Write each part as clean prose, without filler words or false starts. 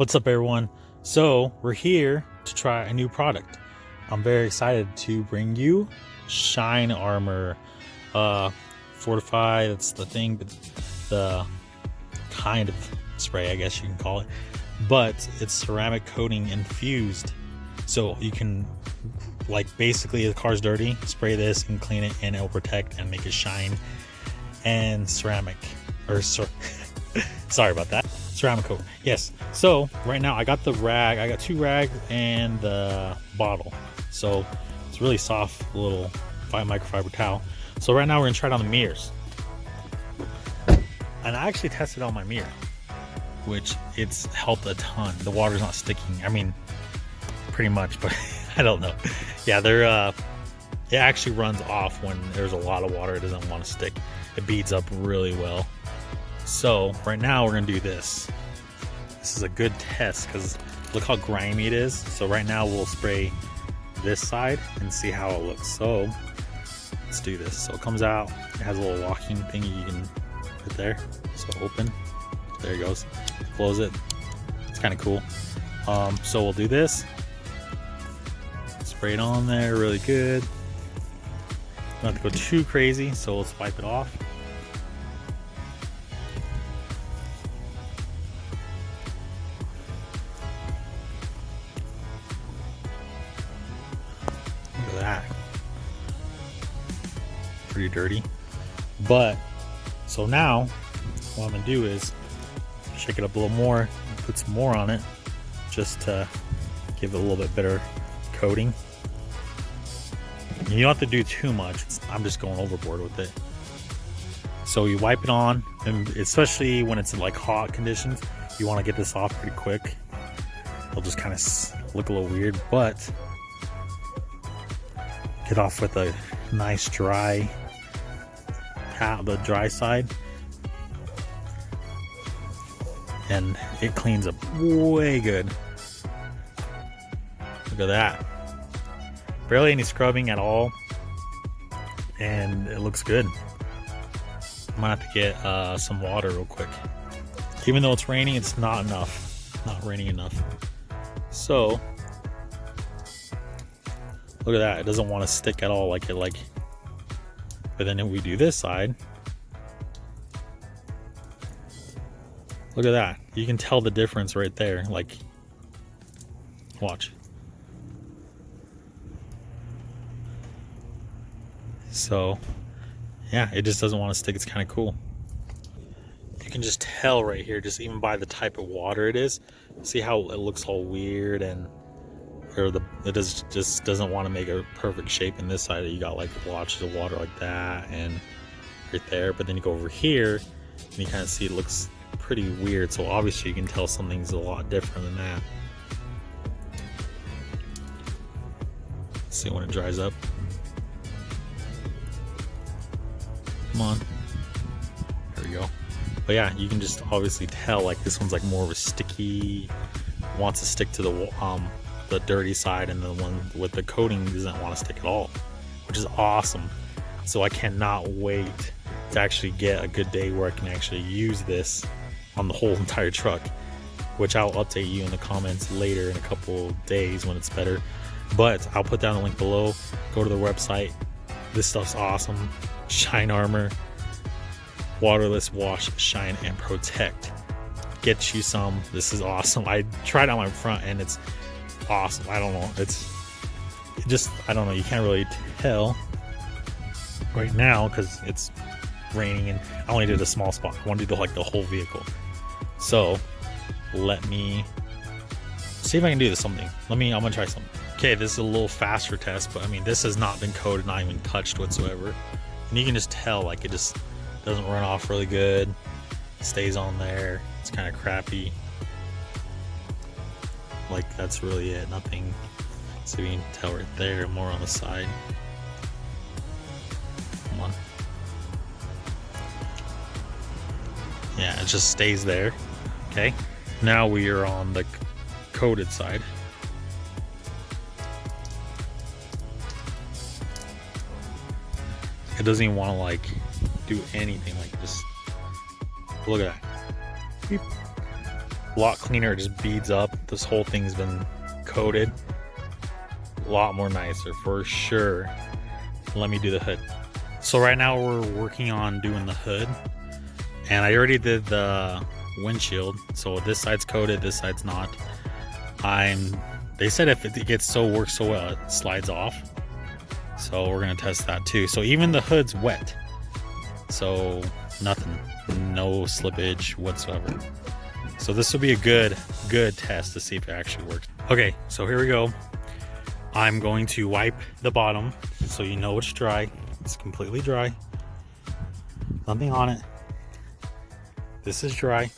What's up, everyone? So we're here to try a new product. I'm very excited to bring you Shine Armor Fortify. That's the thing, but the kind of spray, I guess you can call it, but it's ceramic coating infused, so you can, like, basically the car's dirty, spray this and clean it, and it'll protect and make it shine. And ceramic, or sorry about that, ceramic coat. Yes. So right now I got the rag, I got 2 rags and the bottle, so it's really soft little microfiber towel. So right now we're gonna try it on the mirrors, and I actually tested on my mirror, which it's helped a ton. The water's not sticking, I mean pretty much, but I don't know. Yeah, it actually runs off when there's a lot of water. It doesn't want to stick. It beads up really well. So right now we're gonna do this. This is a good test because look how grimy it is. So right now we'll spray this side and see how it looks. So let's do this. So it comes out, it has a little locking thing you can put there. So open, there it goes. Close it. It's kind of cool. So we'll do this. Spray it on there really good. Not to go too crazy, so let's wipe it off. Look at that. Pretty dirty. But, so now, what I'm gonna do is shake it up a little more, put some more on it, just to give it a little bit better coating. You don't have to do too much. I'm just going overboard with it. So you wipe it on, and especially when it's in like hot conditions, you want to get this off pretty quick. It'll just kind of look a little weird, but get off with a nice dry towel, the dry side, and it cleans up way good. Look at that. Barely any scrubbing at all, and it looks good. I might have to get some water real quick. Even though it's raining, it's not enough. Not raining enough. So look at that. It doesn't want to stick at all like it like. But then if we do this side, look at that. You can tell the difference right there. Like, watch. So yeah, it just doesn't want to stick. It's kind of cool. You can just tell right here, just even by the type of water it is. See how it looks all weird, and it just doesn't want to make a perfect shape. In this side, you got like blotches of water like that, and right there. But then you go over here, and you kind of see it looks pretty weird. So obviously you can tell something's a lot different than that. Let's see when it dries up. Come on, there we go. But yeah, you can just obviously tell, like, this one's like more of a sticky, wants to stick to the dirty side, and the one with the coating doesn't want to stick at all, which is awesome. So I cannot wait to actually get a good day where I can actually use this on the whole entire truck, which I'll update you in the comments later in a couple days when it's better. But I'll put down the link below. Go to the website. This stuff's awesome. Shine Armor, waterless wash, shine, and protect. Get you some. This is awesome. I tried it on my front and it's awesome. I don't know, it's just, I don't know, you can't really tell right now because it's raining, and I only did a small spot. I want to do like the whole vehicle. So let me see if I can do this something. I'm gonna try something. Okay, this is a little faster test, but I mean, this has not been coated, not even touched whatsoever. And you can just tell, like, it just doesn't run off really good. It stays on there. It's kind of crappy. Like, that's really it. Nothing. So you can tell right there, more on the side. Come on. Yeah, it just stays there. Okay. Now we are on the coated side. It doesn't even want to like do anything, like just look at that. Beep. A lot cleaner, it just beads up. This whole thing's been coated. A lot more nicer for sure. Let me do the hood. So right now we're working on doing the hood, and I already did the windshield. So this side's coated, this side's not. They said if it works so well, it slides off. So we're gonna test that too. So even the hood's wet. So nothing, no slippage whatsoever. So this will be a good test to see if it actually works. Okay, so here we go. I'm going to wipe the bottom so you know it's dry. It's completely dry. Nothing on it. This is dry.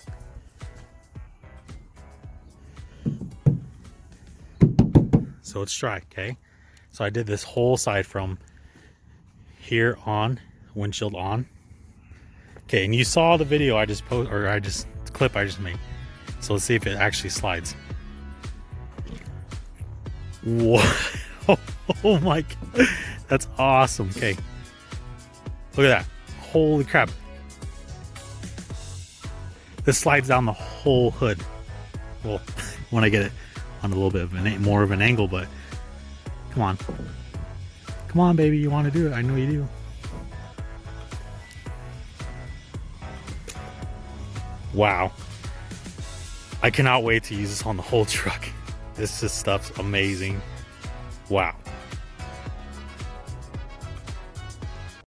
So it's dry, okay? So I did this whole side from here on, windshield on. Okay, and you saw the video I just clip I just made. So let's see if it actually slides. Whoa. Oh my God. That's awesome. Okay. Look at that. Holy crap. This slides down the whole hood. Well, when I get it on a little bit of more of an angle, but come on. Come on, baby. You want to do it. I know you do. Wow. I cannot wait to use this on the whole truck. This stuff's amazing. Wow.